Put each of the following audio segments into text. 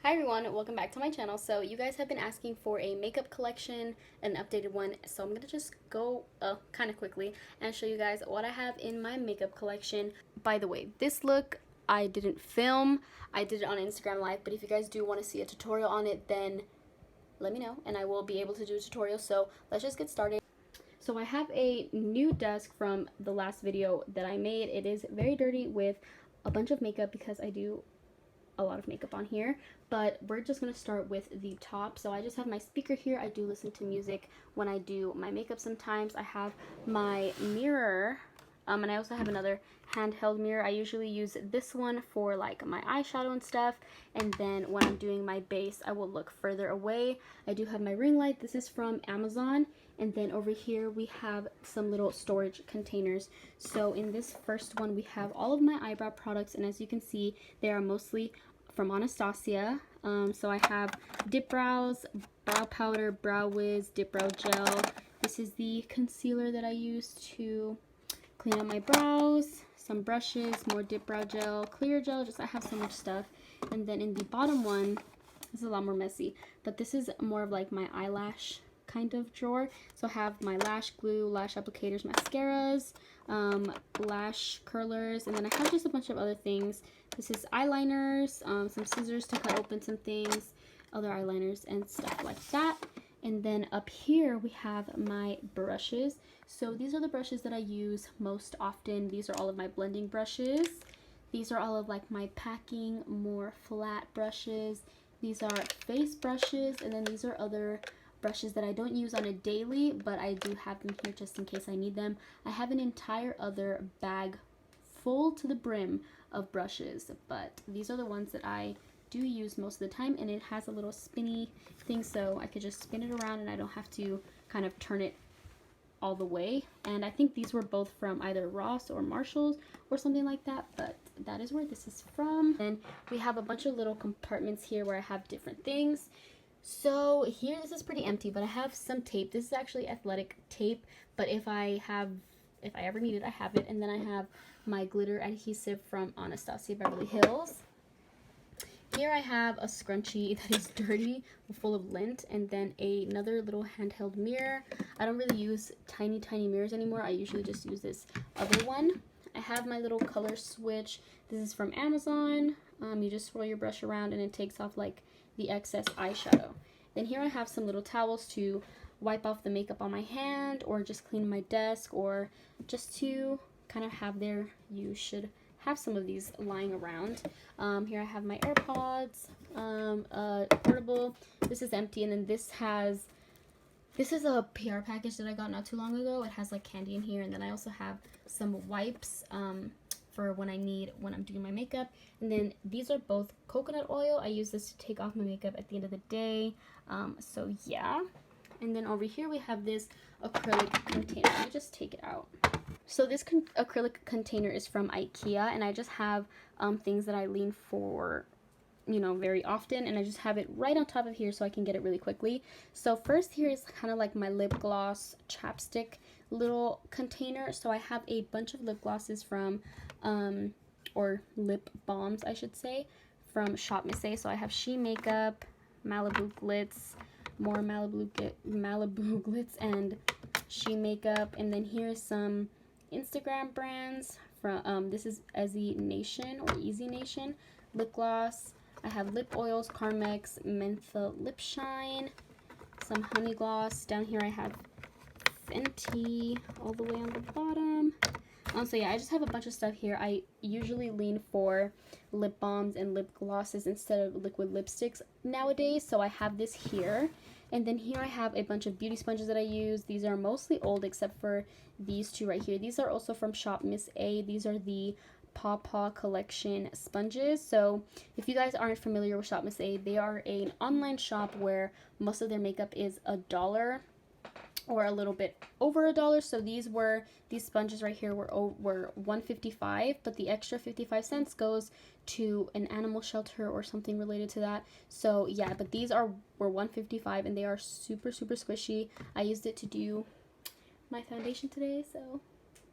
Hi everyone, welcome back to my channel. So you guys have been asking for a makeup collection, an updated one, so I'm gonna just go kind of quickly and show you guys what I have in my makeup collection. By the way, this look I didn't film, I did it on Instagram Live, but if you guys do want to see a tutorial on it, then let me know and I will be able to do a tutorial. So let's just get started. So I have a new desk from the last video that I made. It is very dirty with a bunch of makeup because I do a lot of makeup on here, but we're just going to start with the top. So I just have my speaker here. I do listen to music when I do my makeup sometimes. I have my mirror, and I also have another handheld mirror. I usually use this one for like my eyeshadow and stuff, and then when I'm doing my base I will look further away. I do have my ring light. This is from Amazon. And then over here we have some little storage containers. So in this first one we have all of my eyebrow products, and as you can see they are mostly from Anastasia. So I have dip brows, brow powder, brow wiz, dip brow gel. This is the concealer that I use to clean up my brows, some brushes, more dip brow gel, clear gel. Just I have so much stuff. And then in the bottom one, this is a lot more messy, but this is more of like my eyelash kind of drawer. So I have my lash glue, lash applicators, mascaras, lash curlers, and then I have just a bunch of other things. This is eyeliners, some scissors to cut open some things, other eyeliners and stuff like that. And then up here we have my brushes. So these are the brushes that I use most often. These are all of my blending brushes. These are all of like my packing, more flat brushes. These are face brushes, and then these are other brushes that I don't use on a daily, but I do have them here just in case I need them. I have an entire other bag full to the brim of brushes, but these are the ones that I do use most of the time, and it has a little spinny thing so I could just spin it around and I don't have to kind of turn it all the way. And I think these were both from either Ross or Marshall's or something like that, but that is where this is from. And we have a bunch of little compartments here where I have different things. So here, this is pretty empty, but I have some tape. This is actually athletic tape, but if I ever need it, I have it. And then I have my glitter adhesive from Anastasia Beverly Hills. Here I have a scrunchie that is dirty, full of lint, and then another little handheld mirror. I don't really use tiny mirrors anymore. I usually just use this other one. I have my little color switch. This is from Amazon. You just swirl your brush around and it takes off like the excess eyeshadow. Then here I have some little towels to wipe off the makeup on my hand, or just clean my desk, or just to kind of have there. You should have some of these lying around. Here I have my AirPods, portable. This is empty, and then this is a PR package that I got not too long ago. It has like candy in here, and then I also have some wipes for when I'm doing my makeup. And then these are both coconut oil. I use this to take off my makeup at the end of the day. So yeah. And then over here we have this acrylic container. Let me just take it out. So this acrylic container is from IKEA, and I just have things that I lean for, very often, and I just have it right on top of here so I can get it really quickly. So first here is kind of like my lip gloss chapstick little container. So I have a bunch of lip glosses from, or lip balms I should say, from Shop Miss A. So I have She Makeup, Malibu Glitz, more Malibu Glitz, and She Makeup. And then here's some Instagram brands from this is Easy Nation or Easy Nation lip gloss. I have lip oils, Carmex, Mentha Lip Shine, some honey gloss. Down here I have Fenty all the way on the bottom. So yeah, I just have a bunch of stuff here. I usually lean for lip balms and lip glosses instead of liquid lipsticks nowadays, so I have this here. And then here I have a bunch of beauty sponges that I use. These are mostly old except for these two right here. These are also from Shop Miss A. These are the Paw Paw collection sponges. So if you guys aren't familiar with Shop Miss A, they are an online shop where most of their makeup is $1 or a little bit over $1. So these sponges right here were $1.55, but the extra 55 cents goes to an animal shelter or something related to that. So yeah, but these were $1.55, and they are super squishy. I used it to do my foundation today, so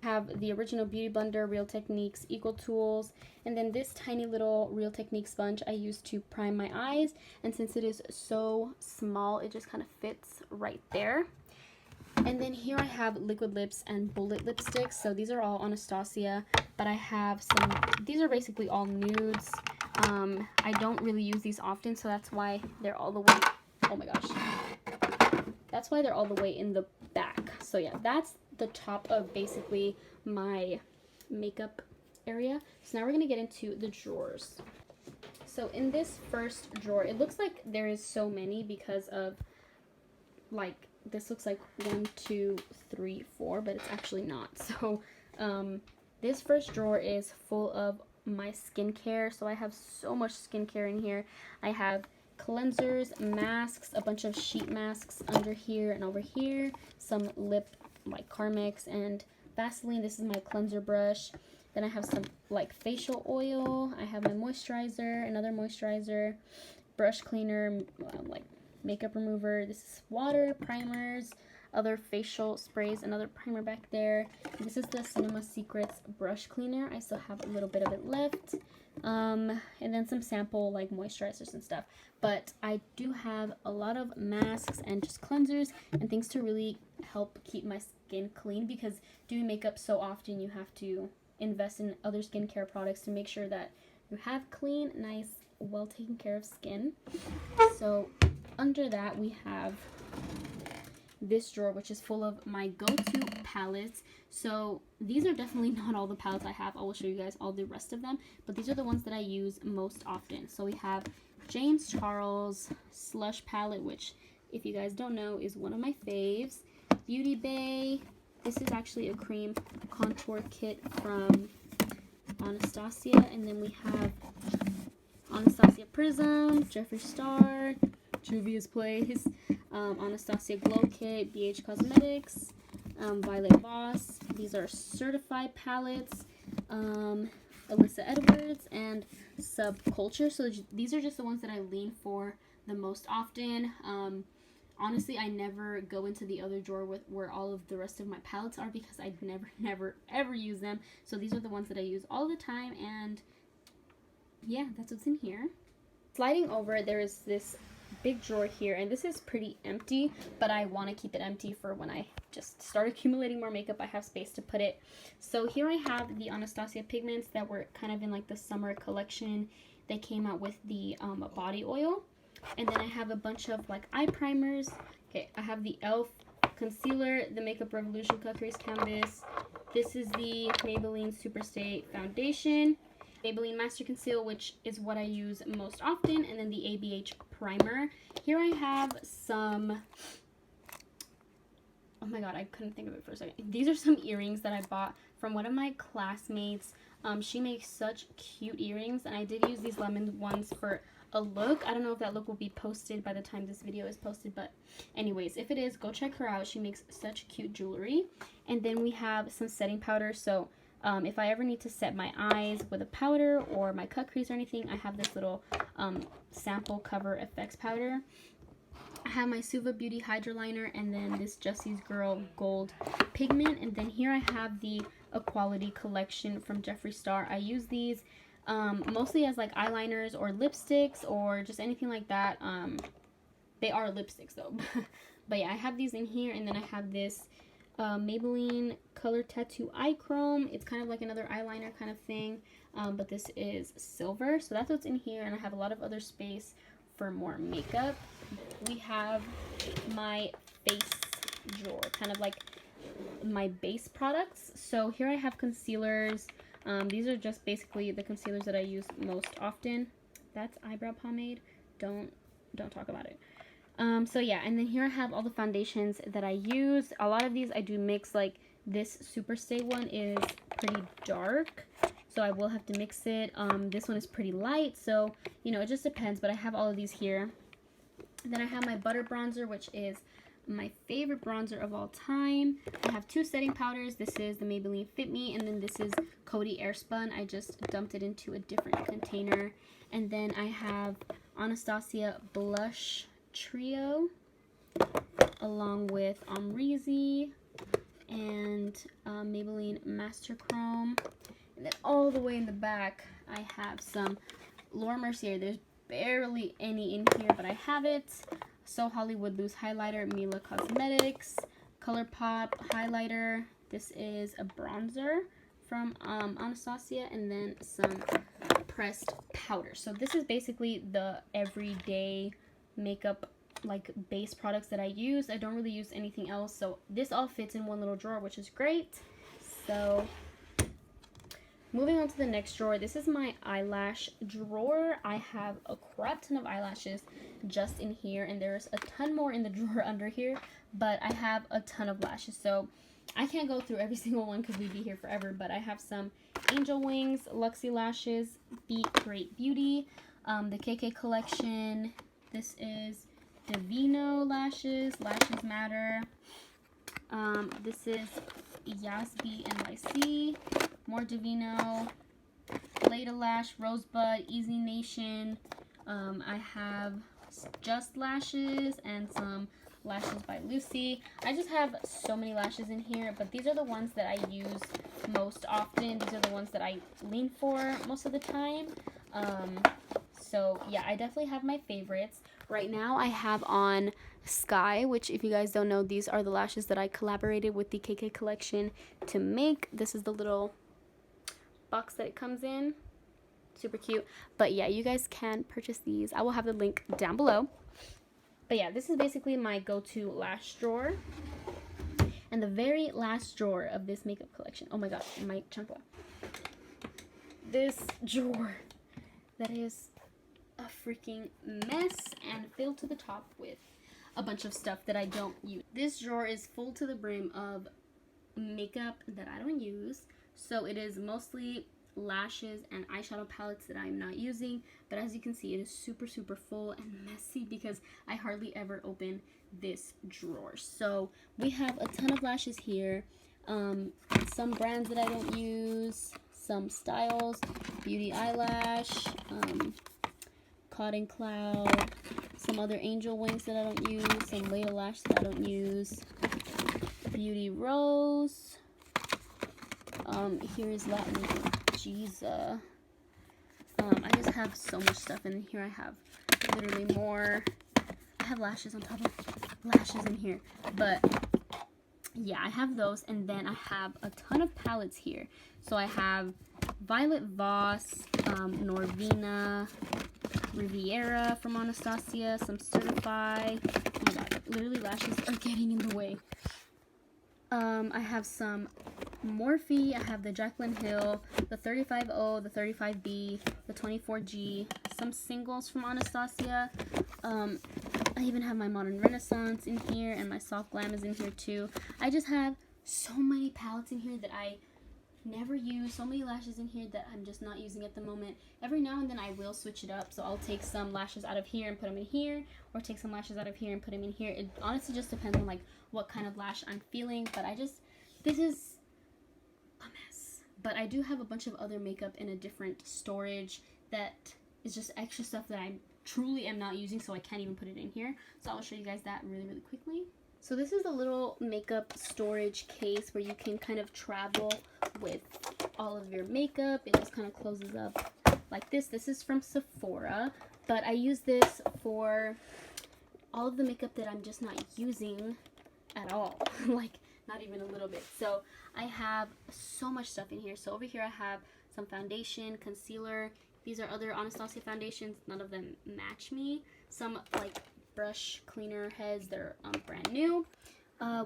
Have the original Beauty Blender, Real Techniques, Equal Tools, and then this tiny little Real Techniques sponge I use to prime my eyes, and since it is so small, it just kind of fits right there. And then here I have liquid lips and bullet lipsticks. So these are all Anastasia, but I have some, these are basically all nudes. I don't really use these often, so that's why they're all the way, oh my gosh. That's why they're all the way in the back. So yeah, that's the top of basically my makeup area. So now we're gonna get into the drawers. So in this first drawer, it looks like there is so many because of like, this looks like 1, 2, 3, 4, but it's actually not. So this first drawer is full of my skincare. So I have so much skincare in here. I have cleansers, masks, a bunch of sheet masks under here and over here, some lip like Carmex and Vaseline. This is my cleanser brush. Then I have some like facial oil. I have my moisturizer, another moisturizer, brush cleaner, like makeup remover. This is water, primers, other facial sprays, another primer back there. This is the Cinema Secrets brush cleaner. I still have a little bit of it left. And then some sample like moisturizers and stuff. But I do have a lot of masks and just cleansers and things to really help keep my skin clean, because doing makeup so often you have to invest in other skincare products to make sure that you have clean, nice, well taken care of skin. So under that we have this drawer, which is full of my go-to palettes. So these are definitely not all the palettes I have. I will show you guys all the rest of them, but these are the ones that I use most often. So we have James Charles Slush palette, which if you guys don't know is one of my faves. Beauty Bay. This is actually a cream contour kit from Anastasia. And then we have Anastasia Prism, Jeffree Star, Juvia's Place, Anastasia Glow Kit, BH Cosmetics, Violet Voss. These are certified palettes, Alyssa Edwards, and Subculture. So these are just the ones that I lean for the most often. Honestly, I never go into the other drawer with where all of the rest of my palettes are, because I never, ever use them. So these are the ones that I use all the time, and yeah, that's what's in here. Sliding over, there is this big drawer here, and this is pretty empty, but I want to keep it empty for when I just start accumulating more makeup. I have space to put it. So here I have the Anastasia pigments that were kind of in like the summer collection. They came out with the body oil. And then I have a bunch of like eye primers. Okay, I have the e.l.f. concealer, the Makeup Revolution Cut Crease Canvas. This is the Maybelline Superstay foundation, Maybelline Master Conceal, which is what I use most often, and then the ABH primer. Here I have some, oh my god, I couldn't think of it for a second. These are some earrings that I bought from one of my classmates. She makes such cute earrings, and I did use these lemon ones for a look. I don't know if that look will be posted by the time this video is posted, but anyways, if it is, go check her out. She makes such cute jewelry. And then we have some setting powder. So if I ever need to set my eyes with a powder or my cut crease or anything, I have this little sample cover effects powder. I have my Suva Beauty Hydra Liner, and then this Jessie's Girl Gold pigment. And then here I have the Equality collection from Jeffree Star. I use these mostly as like eyeliners or lipsticks or just anything like that. They are lipsticks though. But yeah, I have these in here, and then I have this Maybelline Color Tattoo Eye Chrome. It's kind of like another eyeliner kind of thing, but this is silver. So that's what's in here, and I have a lot of other space for more makeup. We have my face drawer, kind of like my base products. So here I have concealers. These are just basically the concealers that I use most often. That's eyebrow pomade. Don't talk about it. So yeah, and then here I have all the foundations that I use. A lot of these I do mix. Like this Superstay one is pretty dark, so I will have to mix it. This one is pretty light, so you know, it just depends, but I have all of these here. And then I have my butter bronzer, which is my favorite bronzer of all time. I have two setting powders. This is the Maybelline Fit Me, and then this is Coty Airspun. I just dumped it into a different container. And then I have Anastasia Blush Trio, along with Amrezy, and Maybelline Master Chrome. And then all the way in the back, I have some Laura Mercier. There's barely any in here, but I have it. So Hollywood Loose Highlighter, Mila Cosmetics, ColourPop Highlighter. This is a bronzer from Anastasia, and then some pressed powder. So this is basically the everyday makeup like base products that I use. I don't really use anything else, so this all fits in one little drawer, which is great. So moving on to the next drawer, this is my eyelash drawer. I have a crap ton of eyelashes just in here, and there's a ton more in the drawer under here, but I have a ton of lashes, so I can't go through every single one because we'd be here forever. But I have some Angel Wings, Luxie Lashes, Be Great Beauty, the KK collection. This is Divino Lashes, Lashes Matter. This is Yasby NYC, more Divino, Leda Lash, Rosebud, Easy Nation. I have Just Lashes and some Lashes by Lucy. I just have so many lashes in here, but these are the ones that I use most often. These are the ones that I lean for most of the time. So yeah, I definitely have my favorites. Right now I have on Sky, which if you guys don't know, these are the lashes that I collaborated with the KK collection to make. This is the little box that it comes in. Super cute. But yeah, you guys can purchase these. I will have the link down below. But yeah, this is basically my go-to lash drawer. And the very last drawer of this makeup collection. Oh my gosh, my chancla. This drawer that is a freaking mess and filled to the top with a bunch of stuff that I don't use. This drawer is full to the brim of makeup that I don't use. So it is mostly lashes and eyeshadow palettes that I'm not using, but as you can see, it is super full and messy because I hardly ever open this drawer. So we have a ton of lashes here, some brands that I don't use, some styles, Beauty Eyelash, Cotton Cloud, some other Angel Wings that I don't use, some Leda Lash that I don't use, Beauty Rose, here is Latin Jesus. I just have so much stuff in here. I have literally more. I have lashes on top of lashes in here. But yeah, I have those. And then I have a ton of palettes here. So I have Violet Voss, Norvina, Riviera from Anastasia, some Certify. Oh my god, literally lashes are getting in the way. I have some Morphe, I have the Jaclyn Hill, the 35O, the 35B, the 24G, some singles from Anastasia. I even have my Modern Renaissance in here, and my Soft Glam is in here too. I just have so many palettes in here that I never use, so many lashes in here that I'm just not using at the moment. Every now and then I will switch it up, so I'll take some lashes out of here and put them in here, or take some lashes out of here and put them in here. It honestly just depends on like what kind of lash I'm feeling, but this is a mess. But I do have a bunch of other makeup in a different storage that is just extra stuff that I truly am not using, so I can't even put it in here. So I'll show you guys that really quickly. So this is a little makeup storage case where you can kind of travel with all of your makeup. It just kind of closes up like this. This is from Sephora, but I use this for all of the makeup that I'm just not using at all. Like not even a little bit. So I have so much stuff in here. So over here I have some foundation, concealer. These are other Anastasia foundations. None of them match me. Some like brush cleaner heads. They're brand new.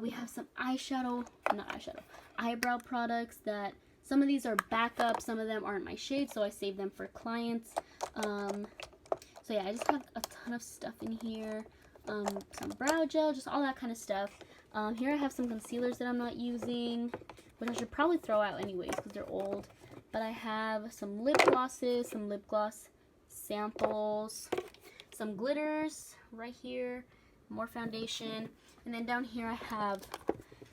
We have some eyebrow products that some of these are backup. Some of them aren't my shade, so I save them for clients. So yeah, I just have a ton of stuff in here. Some brow gel, just all that kind of stuff. Here I have some concealers that I'm not using, which I should probably throw out anyways because they're old. But I have some lip glosses, some lip gloss samples, some glitters right here, more foundation, and then down here I have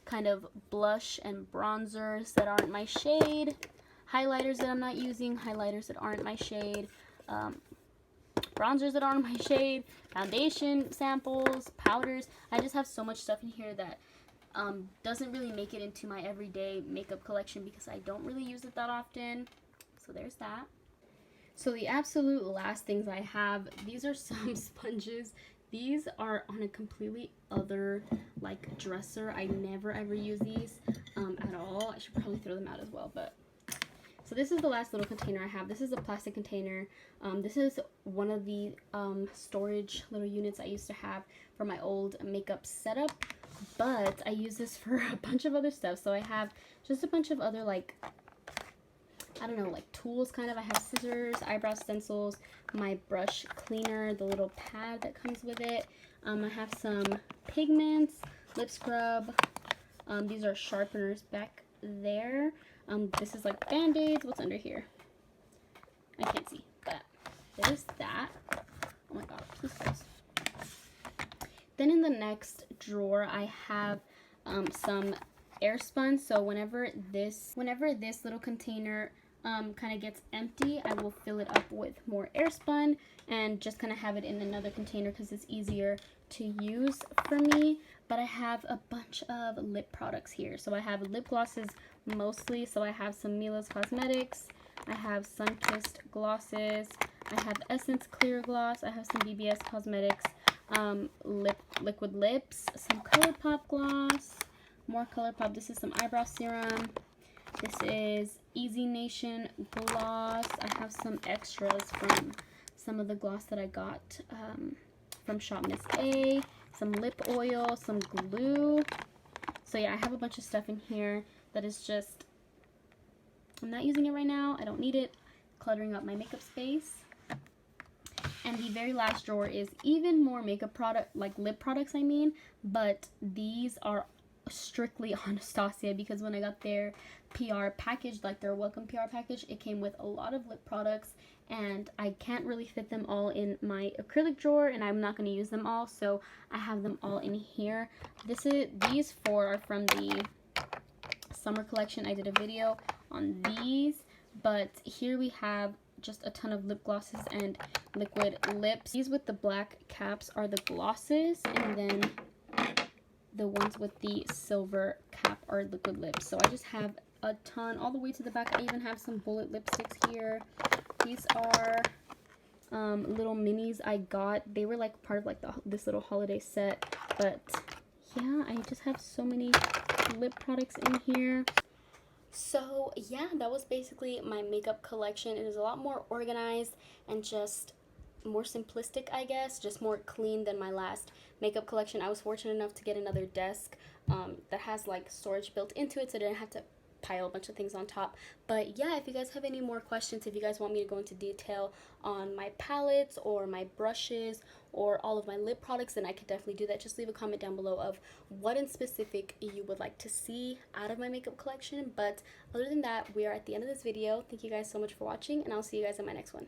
kind of blush and bronzers that aren't my shade, highlighters that I'm not using, highlighters that aren't my shade, bronzers that aren't my shade, foundation samples, powders. I just have so much stuff in here that Doesn't really make it into my everyday makeup collection because I don't really use it that often. So there's that. So the absolute last things I have, these are some sponges. These are on a completely other like dresser. I never ever use these at all. I should probably throw them out as well, but so this is the last little container I have. This is a plastic container. This is one of the storage little units I used to have for my old makeup setup, but I use this for a bunch of other stuff. So I have just a bunch of other like, I don't know, like tools kind of. I have scissors, eyebrow stencils, my brush cleaner, the little pad that comes with it. I have some pigments, lip scrub. These are sharpeners back there. This is like band-aids. What's under here? I can't see, but there's that. Oh my god, please close. Then in the next drawer, I have some airspun. So whenever this little container kind of gets empty, I will fill it up with more airspun and just kind of have it in another container because it's easier to use for me. But I have a bunch of lip products here. So I have lip glosses mostly. So I have some Mila's Cosmetics, I have Sunkissed glosses, I have Essence Clear Gloss, I have some BBS Cosmetics liquid lips, some ColourPop gloss, more ColourPop. This is some eyebrow serum. This is Easy Nation gloss. I have some extras from some of the gloss that I got from Shop Miss A, some lip oil, some glue. So yeah, I have a bunch of stuff in here that is just, I'm not using it right now. I don't need it. Cluttering up my makeup space. And the very last drawer is even more makeup product, like lip products I mean, but these are strictly Anastasia because when I got their PR package, like their welcome PR package, it came with a lot of lip products and I can't really fit them all in my acrylic drawer and I'm not going to use them all, so I have them all in here. These four are from the summer collection. I did a video on these, but here we have just a ton of lip glosses and liquid lips. These with the black caps are the glosses, and then the ones with the silver cap are liquid lips. So I just have a ton all the way to the back. I even have some bullet lipsticks here. These are little minis I got. They were like part of like this little holiday set, but yeah, I just have so many lip products in here. So yeah, that was basically my makeup collection. It is a lot more organized and just more simplistic, I guess, just more clean than my last makeup collection. I was fortunate enough to get another desk that has like storage built into it, so I didn't have to pile a bunch of things on top. But yeah, if you guys have any more questions, if you guys want me to go into detail on my palettes or my brushes or all of my lip products, then I could definitely do that. Just leave a comment down below of what in specific you would like to see out of my makeup collection. But other than that, we are at the end of this video. Thank you guys so much for watching, and I'll see you guys in my next one.